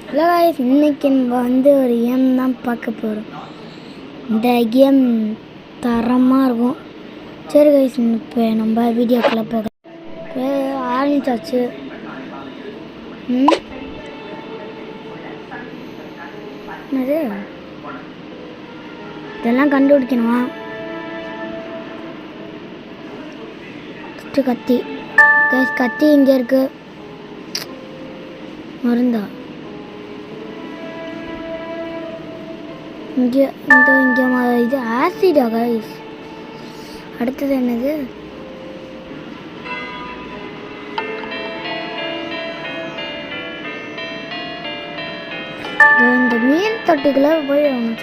Hello guys, இன்றைக்கி நம்ம வந்து ஒரு கேம் தான் பார்க்க போகிறோம். இந்த கேம் தரமாக இருக்கும். சரி காய்ஸ், இப்போ நம்ம வீடியோக்குள்ளே போக ஆரம்பிச்சாச்சு. என்னது இதெல்லாம் கண்டுபிடிக்கணுமா? கத்தி காய்ஸ், கத்தி இங்கே இருக்கு. மருந்தா இங்கே இது ஆசிடா காய்ஸ். அடுத்தது என்னது? இந்த மீன் தொட்டிக்குள்ள போய் அவங்க